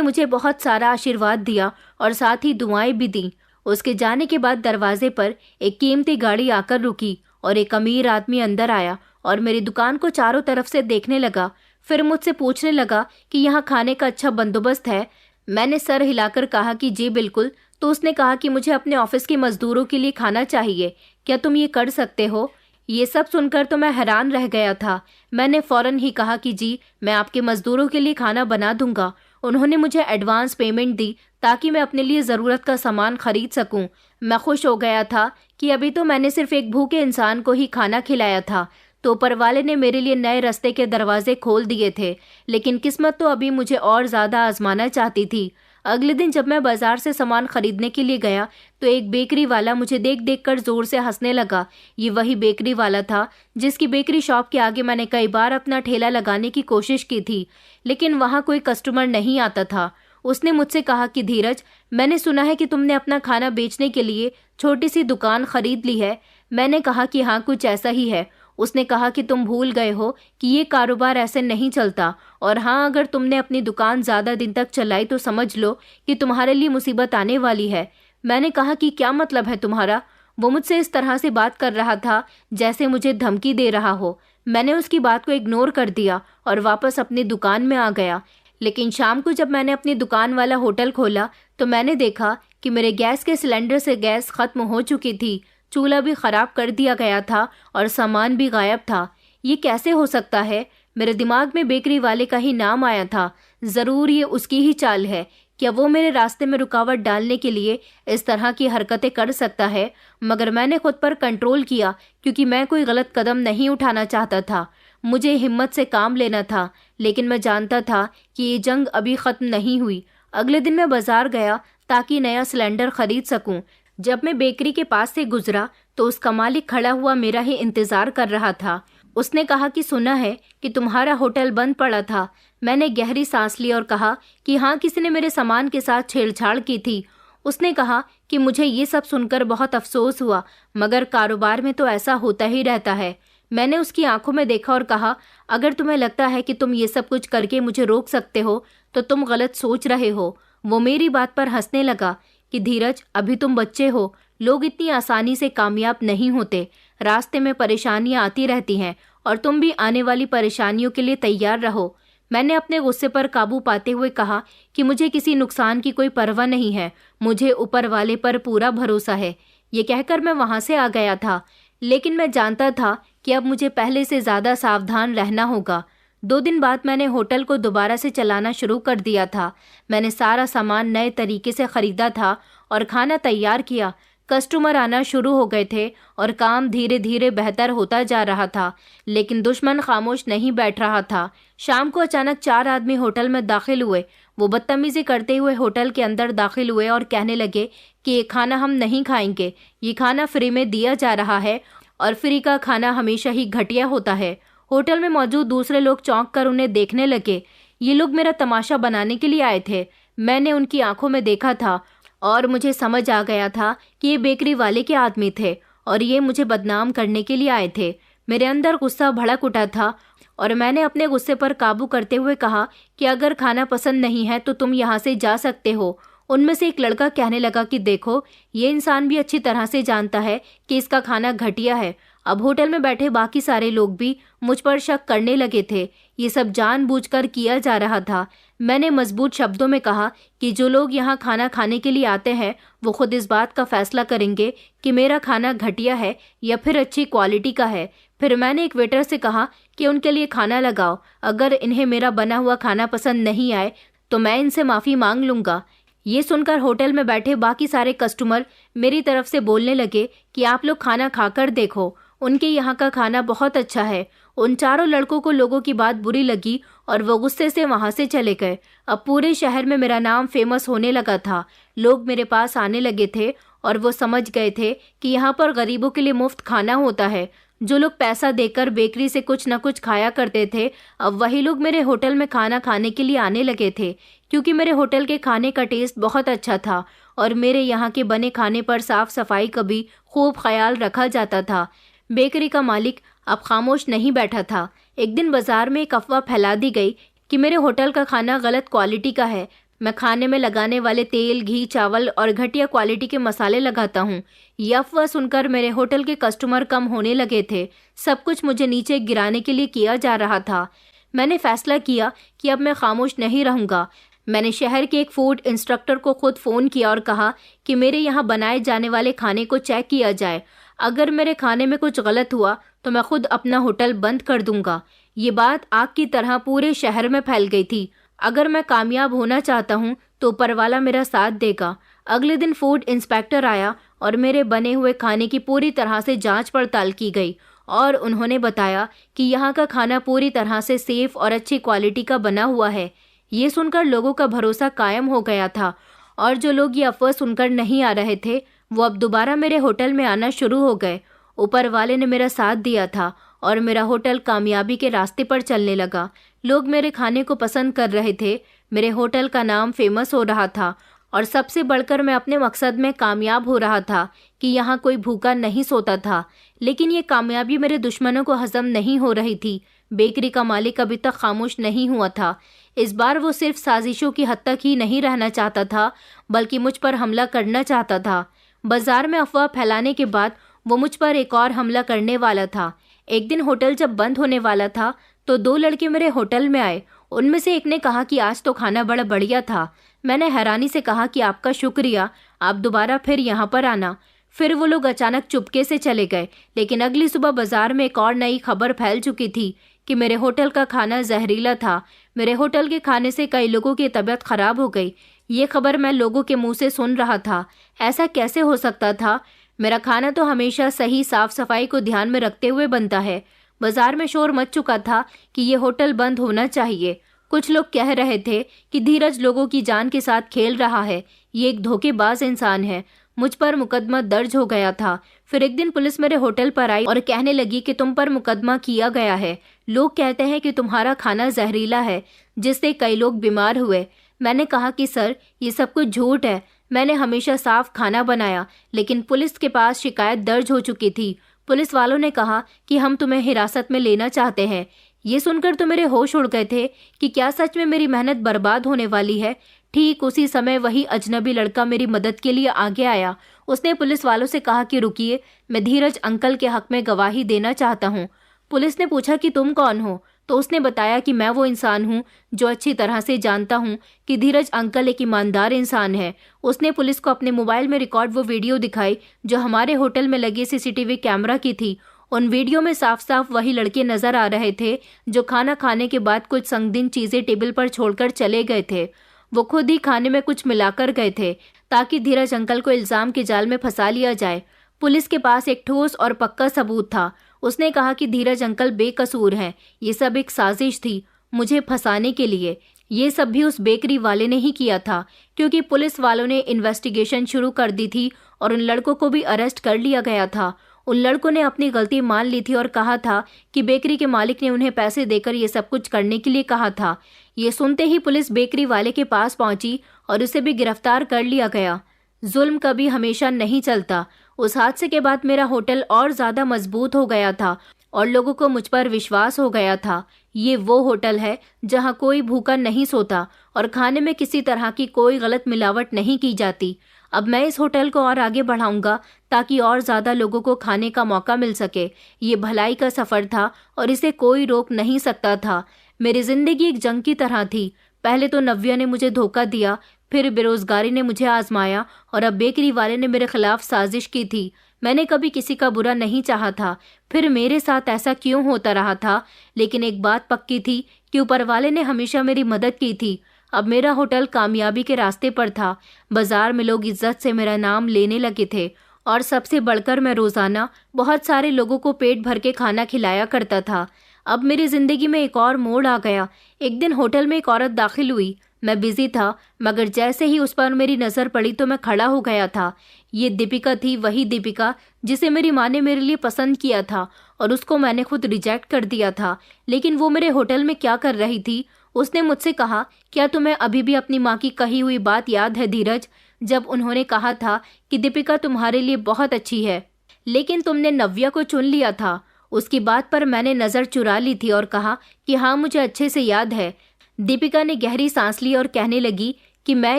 मुझे बहुत सारा आशीर्वाद दिया और साथ ही दुआएं भी दी। उसके जाने के बाद दरवाजे पर एक कीमती गाड़ी आकर रुकी और एक अमीर आदमी अंदर आया और मेरी दुकान को चारों तरफ से देखने लगा। फिर मुझसे पूछने लगा कि यहाँ खाने का अच्छा बंदोबस्त है। मैंने सर हिलाकर कहा कि जी बिल्कुल। तो उसने कहा कि मुझे अपने ऑफिस के मजदूरों के लिए खाना चाहिए, क्या तुम ये कर सकते हो? ये सब सुनकर तो मैं हैरान रह गया था। मैंने फौरन ही कहा कि जी, मैं आपके मजदूरों के लिए खाना बना दूंगा। उन्होंने मुझे एडवांस पेमेंट दी ताकि मैं अपने लिए ज़रूरत का सामान खरीद सकूं। मैं खुश हो गया था कि अभी तो मैंने सिर्फ एक भूखे इंसान को ही खाना खिलाया था, तो ऊपर वाले ने मेरे लिए नए रास्ते के दरवाजे खोल दिए थे। लेकिन किस्मत तो अभी मुझे और ज़्यादा आजमाना चाहती थी। अगले दिन जब मैं बाजार से सामान खरीदने के लिए गया तो एक बेकरी वाला मुझे देख देख कर जोर से हंसने लगा। ये वही बेकरी वाला था जिसकी बेकरी शॉप के आगे मैंने कई बार अपना ठेला लगाने की कोशिश की थी, लेकिन वहाँ कोई कस्टमर नहीं आता था। उसने मुझसे कहा कि धीरज, मैंने सुना है कि तुमने अपना खाना बेचने के लिए छोटी सी दुकान खरीद ली है। मैंने कहा कि हाँ, कुछ ऐसा ही है। उसने कहा कि तुम भूल गए हो कि ये कारोबार ऐसे नहीं चलता, और हाँ, अगर तुमने अपनी दुकान ज़्यादा दिन तक चलाई तो समझ लो कि तुम्हारे लिए मुसीबत आने वाली है। मैंने कहा कि क्या मतलब है तुम्हारा? वो मुझसे इस तरह से बात कर रहा था जैसे मुझे धमकी दे रहा हो। मैंने उसकी बात को इग्नोर कर दिया और वापस अपनी दुकान में आ गया। लेकिन शाम को जब मैंने अपनी दुकान वाला होटल खोला तो मैंने देखा कि मेरे गैस के सिलेंडर से गैस खत्म हो चुकी थी, चूल्हा भी खराब कर दिया गया था और सामान भी गायब था। ये कैसे हो सकता है? मेरे दिमाग में बेकरी वाले का ही नाम आया था। ज़रूर ये उसकी ही चाल है। क्या वो मेरे रास्ते में रुकावट डालने के लिए इस तरह की हरकतें कर सकता है? मगर मैंने खुद पर कंट्रोल किया क्योंकि मैं कोई गलत कदम नहीं उठाना चाहता था। मुझे हिम्मत से काम लेना था, लेकिन मैं जानता था कि ये जंग अभी ख़त्म नहीं हुई। अगले दिन मैं बाजार गया ताकि नया सिलेंडर खरीद सकूं। जब मैं बेकरी के पास से गुजरा तो उसका मालिक खड़ा हुआ मेरा ही इंतज़ार कर रहा था। उसने कहा कि सुना है कि तुम्हारा होटल बंद पड़ा था। मैंने गहरी सांस ली और कहा कि हाँ, किसी ने मेरे सामान के साथ छेड़छाड़ की थी। उसने कहा कि मुझे ये सब सुनकर बहुत अफसोस हुआ, मगर कारोबार में तो ऐसा होता ही रहता है। मैंने उसकी आंखों में देखा और कहा, अगर तुम्हें लगता है कि तुम ये सब कुछ करके मुझे रोक सकते हो तो तुम गलत सोच रहे हो। वो मेरी बात पर हंसने लगा कि धीरज, अभी तुम बच्चे हो, लोग इतनी आसानी से कामयाब नहीं होते। रास्ते में परेशानियां आती रहती हैं और तुम भी आने वाली परेशानियों के लिए तैयार रहो। मैंने अपने गुस्से पर काबू पाते हुए कहा कि मुझे किसी नुकसान की कोई परवाह नहीं है, मुझे ऊपर वाले पर पूरा भरोसा है। ये कहकर मैं वहां से आ गया था, लेकिन मैं जानता था कि अब मुझे पहले से ज़्यादा सावधान रहना होगा। 2 दिन बाद मैंने होटल को दोबारा से चलाना शुरू कर दिया था। मैंने सारा सामान नए तरीके से ख़रीदा था और खाना तैयार किया। कस्टमर आना शुरू हो गए थे और काम धीरे धीरे बेहतर होता जा रहा था, लेकिन दुश्मन खामोश नहीं बैठ रहा था। शाम को अचानक 4 आदमी होटल में दाखिल हुए। वो बदतमीज़ी करते हुए होटल के अंदर दाखिल हुए और कहने लगे कि ये खाना हम नहीं खाएंगे, ये खाना फ्री में दिया जा रहा है और फ्री का खाना हमेशा ही घटिया होता है। होटल में मौजूद दूसरे लोग चौंक कर उन्हें देखने लगे। ये लोग मेरा तमाशा बनाने के लिए आए थे। मैंने उनकी आंखों में देखा था और मुझे समझ आ गया था कि ये बेकरी वाले के आदमी थे और ये मुझे बदनाम करने के लिए आए थे। मेरे अंदर गुस्सा भड़क उठा था और मैंने अपने गुस्से पर काबू करते हुए कहा कि अगर खाना पसंद नहीं है तो तुम यहाँ से जा सकते हो। उनमें से एक लड़का कहने लगा कि देखो, ये इंसान भी अच्छी तरह से जानता है कि इसका खाना घटिया है। अब होटल में बैठे बाकी सारे लोग भी मुझ पर शक करने लगे थे। ये सब जानबूझकर किया जा रहा था। मैंने मजबूत शब्दों में कहा कि जो लोग यहाँ खाना खाने के लिए आते हैं वो खुद इस बात का फैसला करेंगे कि मेरा खाना घटिया है या फिर अच्छी क्वालिटी का है। फिर मैंने एक वेटर से कहा कि उनके लिए खाना लगाओ। अगर इन्हें मेरा बना हुआ खाना पसंद नहीं आए तो मैं इनसे माफ़ी मांग लूँगा। ये सुनकर होटल में बैठे बाकी सारे कस्टमर मेरी तरफ से बोलने लगे कि आप लोग खाना खाकर देखो। उनके यहाँ का खाना बहुत अच्छा है। उन चारों लड़कों को लोगों की बात बुरी लगी और वो गुस्से से वहां से चले गए। अब पूरे शहर में मेरा नाम फेमस होने लगा था। लोग मेरे पास आने लगे थे और वो समझ गए थे कि यहाँ पर गरीबों के लिए मुफ्त खाना होता है। जो लोग पैसा देकर बेकरी से कुछ न कुछ खाया करते थे, अब वही लोग मेरे होटल में खाना खाने के लिए आने लगे थे, क्योंकि मेरे होटल के खाने का टेस्ट बहुत अच्छा था और मेरे यहाँ के बने खाने पर साफ सफाई का भी खूब ख्याल रखा जाता था। बेकरी का मालिक अब खामोश नहीं बैठा था। एक दिन बाजार में एक अफवाह फैला दी गई कि मेरे होटल का खाना गलत क्वालिटी का है। मैं खाने में लगाने वाले तेल, घी, चावल और घटिया क्वालिटी के मसाले लगाता हूँ। ये अफवाह सुनकर मेरे होटल के कस्टमर कम होने लगे थे। सब कुछ मुझे नीचे गिराने के लिए किया जा रहा था। मैंने फैसला किया कि अब मैं खामोश नहीं रहूंगा। मैंने शहर के एक फूड इंस्ट्रक्टर को खुद फ़ोन किया और कहा कि मेरे यहाँ बनाए जाने वाले खाने को चेक किया जाए। अगर मेरे खाने में कुछ गलत हुआ तो मैं खुद अपना होटल बंद कर दूंगा। ये बात आग की तरह पूरे शहर में फैल गई थी। अगर मैं कामयाब होना चाहता हूँ तो ऊपर वाला मेरा साथ देगा। अगले दिन फूड इंस्पेक्टर आया और मेरे बने हुए खाने की पूरी तरह से जांच पड़ताल की गई और उन्होंने बताया कि यहाँ का खाना पूरी तरह से सेफ और अच्छी क्वालिटी का बना हुआ है। ये सुनकर लोगों का भरोसा कायम हो गया था और जो लोग ये अफवाह सुनकर नहीं आ रहे थे वो अब दोबारा मेरे होटल में आना शुरू हो गए। ऊपर वाले ने मेरा साथ दिया था और मेरा होटल कामयाबी के रास्ते पर चलने लगा। लोग मेरे खाने को पसंद कर रहे थे, मेरे होटल का नाम फेमस हो रहा था और सबसे बढ़कर मैं अपने मकसद में कामयाब हो रहा था कि यहाँ कोई भूखा नहीं सोता था। लेकिन ये कामयाबी मेरे दुश्मनों को हजम नहीं हो रही थी। बेकरी का मालिक अभी तक खामोश नहीं हुआ था। इस बार वो सिर्फ साजिशों की हद तक ही नहीं रहना चाहता था, बल्कि मुझ पर हमला करना चाहता था। बाजार में अफवाह फैलाने के बाद वो मुझ पर एक और हमला करने वाला था। एक दिन होटल जब बंद होने वाला था तो दो लड़के मेरे होटल में आए। उनमें से एक ने कहा कि आज तो खाना बड़ा बढ़िया था। मैंने हैरानी से कहा कि आपका शुक्रिया, आप दोबारा फिर यहाँ पर आना। फिर वो लोग अचानक चुपके से चले गए। लेकिन अगली सुबह बाजार में एक और नई खबर फैल चुकी थी कि मेरे होटल का खाना जहरीला था। मेरे होटल के खाने से कई लोगों की तबीयत खराब हो गई। ये खबर मैं लोगों के मुंह से सुन रहा था। ऐसा कैसे हो सकता था? मेरा खाना तो हमेशा सही साफ सफाई को ध्यान में रखते हुए बनता है। बाजार में शोर मच चुका था कि ये होटल बंद होना चाहिए। कुछ लोग कह रहे थे कि धीरज लोगों की जान के साथ खेल रहा है, ये एक धोखेबाज इंसान है। मुझ पर मुकदमा दर्ज हो गया था। फिर एक दिन पुलिस मेरे होटल पर आई और कहने लगी कि तुम पर मुकदमा किया गया है। लोग कहते हैं कि तुम्हारा खाना जहरीला है, जिससे कई लोग बीमार हुए। मैंने कहा कि सर, ये सब कुछ झूठ है। मैंने हमेशा साफ खाना बनाया। लेकिन पुलिस के पास शिकायत दर्ज हो चुकी थी। पुलिस वालों ने कहा कि हम तुम्हें हिरासत में लेना चाहते हैं। ये सुनकर तो मेरे होश उड़ गए थे कि क्या सच में मेरी मेहनत बर्बाद होने वाली है। ठीक उसी समय वही अजनबी लड़का मेरी मदद के लिए आगे आया। उसने पुलिस वालों से कहा कि रुकिए, मैं धीरज अंकल के हक में गवाही देना चाहता हूँ। पुलिस ने पूछा कि तुम कौन हो, तो उसने बताया कि मैं वो इंसान हूँ जो अच्छी तरह से जानता हूँ कि धीरज अंकल एक ईमानदार इंसान है। उसने पुलिस को अपने मोबाइल में रिकॉर्ड वो वीडियो दिखाई जो हमारे होटल में लगे सीसीटीवी कैमरा की थी। उन वीडियो में साफ साफ वही लड़के नजर आ रहे थे जो खाना खाने के बाद कुछ संगीन चीजें टेबल पर छोड़कर चले गए थे। वो खुद ही खाने में कुछ मिलाकर गए थे ताकि धीरज अंकल को इल्जाम के जाल में फंसा लिया जाए। पुलिस के पास एक ठोस और पक्का सबूत था। उसने कहा कि धीरज अंकल बेकसूर हैं। ये सब एक साजिश थी मुझे फंसाने के लिए। ये सब भी उस बेकरी वाले ने ही किया था, क्योंकि पुलिस वालों ने इन्वेस्टिगेशन शुरू कर दी थी और उन लड़कों को भी अरेस्ट कर लिया गया था। उन लड़कों ने अपनी गलती मान ली थी और कहा था कि बेकरी के मालिक ने उन्हें पैसे देकर ये सब कुछ करने के लिए कहा था। ये सुनते ही पुलिस बेकरी वाले के पास पहुंची और उसे भी गिरफ्तार कर लिया गया। जुल्म कभी हमेशा नहीं चलता। उस हादसे के बाद मेरा होटल और ज्यादा मजबूत हो गया था और लोगों को मुझ पर विश्वास हो गया था। ये वो होटल है जहां कोई भूखा नहीं सोता और खाने में किसी तरह की कोई गलत मिलावट नहीं की जाती। अब मैं इस होटल को और आगे बढ़ाऊंगा ताकि और ज्यादा लोगों को खाने का मौका मिल सके। ये भलाई का सफर था और इसे कोई रोक नहीं सकता था। मेरी जिंदगी एक जंग की तरह थी। पहले तो नव्या ने मुझे धोखा दिया, फिर बेरोजगारी ने मुझे आजमाया और अब बेकरी वाले ने मेरे खिलाफ साजिश की थी। मैंने कभी किसी का बुरा नहीं चाहा था, फिर मेरे साथ ऐसा क्यों होता रहा था? लेकिन एक बात पक्की थी कि ऊपर वाले ने हमेशा मेरी मदद की थी। अब मेरा होटल कामयाबी के रास्ते पर था। बाजार में लोग इज्जत से मेरा नाम लेने लगे थे और सबसे बढ़कर मैं रोज़ाना बहुत सारे लोगों को पेट भर के खाना खिलाया करता था। अब मेरी ज़िंदगी में एक और मोड़ आ गया। एक दिन होटल में एक औरत दाखिल हुई। मैं बिजी था, मगर जैसे ही उस पर मेरी नज़र पड़ी तो मैं खड़ा हो गया था। ये दीपिका थी, वही दीपिका जिसे मेरी माँ ने मेरे लिए पसंद किया था और उसको मैंने खुद रिजेक्ट कर दिया था। लेकिन वो मेरे होटल में क्या कर रही थी? उसने मुझसे कहा, क्या तुम्हें अभी भी अपनी माँ की कही हुई बात याद है धीरज, जब उन्होंने कहा था कि दीपिका तुम्हारे लिए बहुत अच्छी है, लेकिन तुमने नव्या को चुन लिया था। उसकी बात पर मैंने नज़र चुरा ली थी और कहा कि हाँ, मुझे अच्छे से याद है। दीपिका ने गहरी सांस ली और कहने लगी कि मैं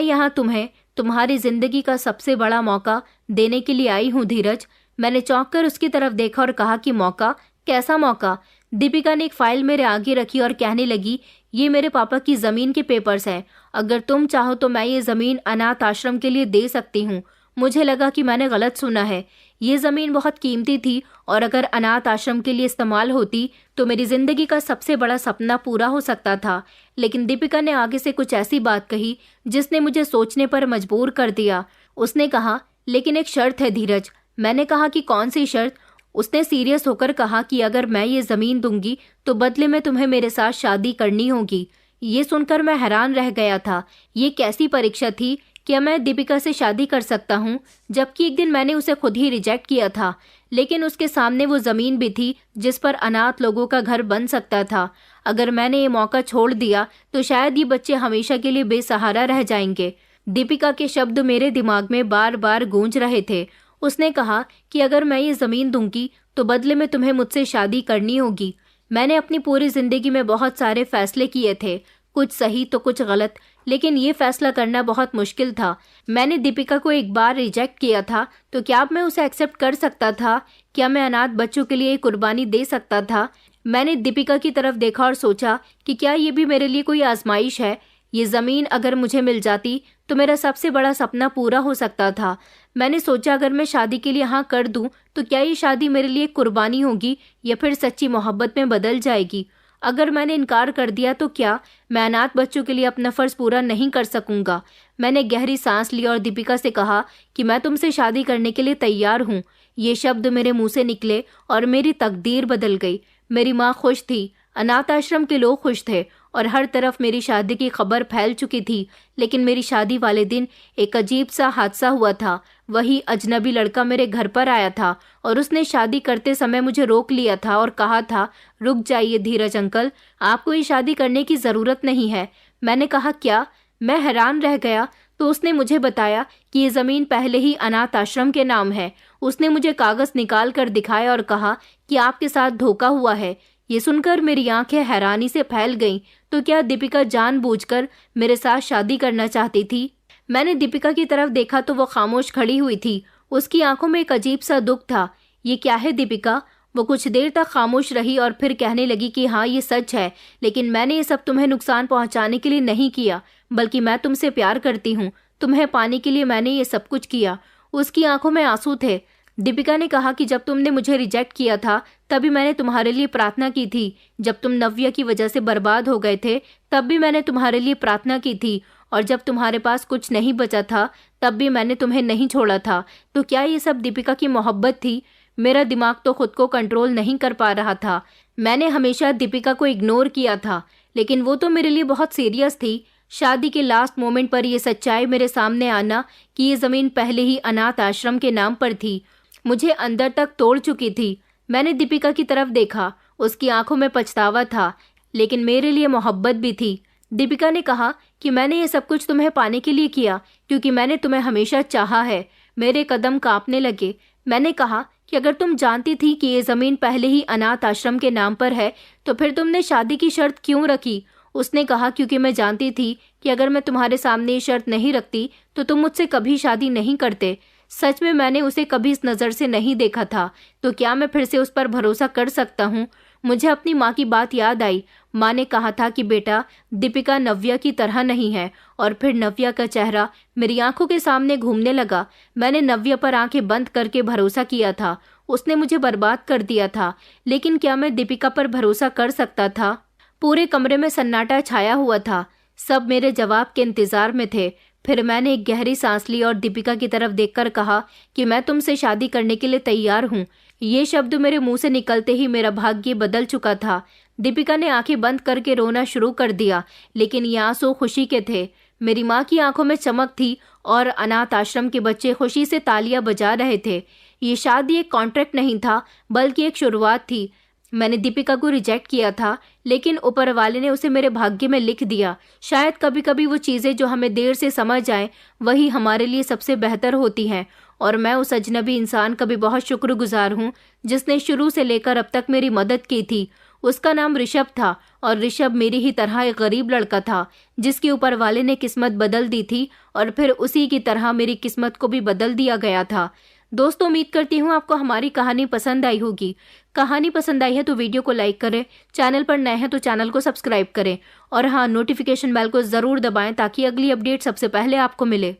यहाँ तुम्हें तुम्हारी जिंदगी का सबसे बड़ा मौका देने के लिए आई हूँ धीरज। मैंने चौंक कर उसकी तरफ देखा और कहा कि मौका? कैसा मौका? दीपिका ने एक फाइल मेरे आगे रखी और कहने लगी, ये मेरे पापा की ज़मीन के पेपर्स हैं। अगर तुम चाहो तो मैं ये ज़मीन अनाथ आश्रम के लिए दे सकती हूँ। मुझे लगा कि मैंने गलत सुना है। ये ज़मीन बहुत कीमती थी और अगर अनाथ आश्रम के लिए इस्तेमाल होती तो मेरी ज़िंदगी का सबसे बड़ा सपना पूरा हो सकता था। लेकिन दीपिका ने आगे से कुछ ऐसी बात कही जिसने मुझे सोचने पर मजबूर कर दिया। उसने कहा, लेकिन एक शर्त है धीरज। मैंने कहा कि कौन सी शर्त? उसने सीरियस होकर कहा कि अगर मैं ये ज़मीन दूंगी तो बदले में तुम्हें मेरे साथ शादी करनी होगी। ये सुनकर मैं हैरान रह गया था। ये कैसी परीक्षा थी? क्या मैं दीपिका से शादी कर सकता हूँ, जबकि एक दिन मैंने उसे खुद ही रिजेक्ट किया था। लेकिन उसके सामने वो ज़मीन भी थी जिस पर अनाथ लोगों का घर बन सकता था। अगर मैंने ये मौका छोड़ दिया तो शायद ये बच्चे हमेशा के लिए बेसहारा रह जाएंगे। दीपिका के शब्द मेरे दिमाग में बार बार गूंज रहे थे। उसने कहा कि अगर मैं ये ज़मीन दूंगी तो बदले में तुम्हें मुझसे शादी करनी होगी। मैंने अपनी पूरी ज़िंदगी में बहुत सारे फैसले किए थे, कुछ सही तो कुछ गलत, लेकिन ये फैसला करना बहुत मुश्किल था। मैंने दीपिका को एक बार रिजेक्ट किया था, तो क्या अब मैं उसे एक्सेप्ट कर सकता था? क्या मैं अनाथ बच्चों के लिए कुर्बानी दे सकता था? मैंने दीपिका की तरफ देखा और सोचा कि क्या ये भी मेरे लिए कोई आजमाइश है? ये ज़मीन अगर मुझे मिल जाती तो मेरा सबसे बड़ा सपना पूरा हो सकता था। मैंने सोचा, अगर मैं शादी के लिए हाँ कर दूं तो क्या ये शादी मेरे लिए कुर्बानी होगी या फिर सच्ची मोहब्बत में बदल जाएगी? अगर मैंने इनकार कर दिया तो क्या मैं अनाथ बच्चों के लिए अपना फ़र्ज़ पूरा नहीं कर सकूंगा? मैंने गहरी सांस ली और दीपिका से कहा कि मैं तुमसे शादी करने के लिए तैयार हूँ। ये शब्द मेरे मुंह से निकले और मेरी तकदीर बदल गई। मेरी माँ खुश थी, अनाथ आश्रम के लोग खुश थे और हर तरफ मेरी शादी की खबर फैल चुकी थी। लेकिन मेरी शादी वाले दिन एक अजीब सा हादसा हुआ था। वही अजनबी लड़का मेरे घर पर आया था और उसने शादी करते समय मुझे रोक लिया था और कहा था, रुक जाइए धीरज अंकल, आपको ये शादी करने की ज़रूरत नहीं है। मैंने कहा, क्या? मैं हैरान रह गया। तो उसने मुझे बताया कि ये ज़मीन पहले ही अनाथ आश्रम के नाम है। उसने मुझे कागज़ निकाल कर दिखाया और कहा कि आपके साथ धोखा हुआ है। ये सुनकर मेरी आंखें हैरानी से फैल गईं। तो क्या दीपिका जानबूझकर मेरे साथ शादी करना चाहती थी? मैंने दीपिका की तरफ देखा तो वो खामोश खड़ी हुई थी। उसकी आंखों में एक अजीब सा दुख था। ये क्या है दीपिका? वो कुछ देर तक खामोश रही और फिर कहने लगी कि हाँ, ये सच है, लेकिन मैंने ये सब तुम्हें नुकसान पहुंचाने के लिए नहीं किया, बल्कि मैं तुमसे प्यार करती हूँ। तुम्हें पाने के लिए मैंने ये सब कुछ किया। उसकी आंखों में आंसू थे। दीपिका ने कहा कि जब तुमने मुझे रिजेक्ट किया था तभी मैंने तुम्हारे लिए प्रार्थना की थी। जब तुम नव्या की वजह से बर्बाद हो गए थे तब भी मैंने तुम्हारे लिए प्रार्थना की थी, और जब तुम्हारे पास कुछ नहीं बचा था तब भी मैंने तुम्हें नहीं छोड़ा था। तो क्या ये सब दीपिका की मोहब्बत थी? मेरा दिमाग तो खुद को कंट्रोल नहीं कर पा रहा था। मैंने हमेशा दीपिका को इग्नोर किया था, लेकिन वो तो मेरे लिए बहुत सीरियस थी। शादी के लास्ट मोमेंट पर यह सच्चाई मेरे सामने आना कि ये ज़मीन पहले ही अनाथ आश्रम के नाम पर थी, मुझे अंदर तक तोड़ चुकी थी। मैंने दीपिका की तरफ देखा। उसकी आंखों में पछतावा था, लेकिन मेरे लिए मोहब्बत भी थी। दीपिका ने कहा कि मैंने ये सब कुछ तुम्हें पाने के लिए किया, क्योंकि मैंने तुम्हें हमेशा चाहा है। मेरे कदम कांपने लगे। मैंने कहा कि अगर तुम जानती थी कि ये ज़मीन पहले ही अनाथ आश्रम के नाम पर है तो फिर तुमने शादी की शर्त क्यों रखी? उसने कहा, क्योंकि मैं जानती थी कि अगर मैं तुम्हारे सामने ये शर्त नहीं रखती तो तुम मुझसे कभी शादी नहीं करते। सच में मैंने उसे कभी इस नज़र से नहीं देखा था, तो क्या मैं फिर से उस पर भरोसा कर सकता हूँ? मुझे अपनी माँ की बात याद आई। माँ ने कहा था कि बेटा, दीपिका नव्या की तरह नहीं है। और फिर नव्या का चेहरा मेरी आंखों के सामने घूमने लगा। मैंने नव्या पर आंखें बंद करके भरोसा किया था। उसने मुझे बर्बाद कर दिया था, लेकिन क्या मैं दीपिका पर भरोसा कर सकता था? पूरे कमरे में सन्नाटा छाया हुआ था। सब मेरे जवाब के इंतजार में थे। फिर मैंने एक गहरी सांस ली और दीपिका की तरफ देखकर कहा कि मैं तुमसे शादी करने के लिए तैयार हूँ। ये शब्द मेरे मुंह से निकलते ही मेरा भाग्य बदल चुका था। दीपिका ने आंखें बंद करके रोना शुरू कर दिया, लेकिन ये आंसू खुशी के थे। मेरी माँ की आंखों में चमक थी और अनाथ आश्रम के बच्चे खुशी से तालियां बजा रहे थे। ये शादी एक कॉन्ट्रैक्ट नहीं था, बल्कि एक शुरुआत थी। मैंने दीपिका को रिजेक्ट किया था, लेकिन ऊपर वाले ने उसे मेरे भाग्य में लिख दिया। शायद कभी कभी वो चीज़ें जो हमें देर से समझ आए वही हमारे लिए सबसे बेहतर होती हैं। और मैं उस अजनबी इंसान का भी बहुत शुक्रगुजार हूँ जिसने शुरू से लेकर अब तक मेरी मदद की थी। उसका नाम ऋषभ था और ऋषभ मेरी ही तरह एक गरीब लड़का था जिसके ऊपर वाले ने किस्मत बदल दी थी, और फिर उसी की तरह मेरी किस्मत को भी बदल दिया गया था। दोस्तों, उम्मीद करती हूँ आपको हमारी कहानी पसंद आई होगी। कहानी पसंद आई है तो वीडियो को लाइक करें, चैनल पर नए हैं तो चैनल को सब्सक्राइब करें, और हाँ, नोटिफिकेशन बेल को ज़रूर दबाएं ताकि अगली अपडेट सबसे पहले आपको मिले।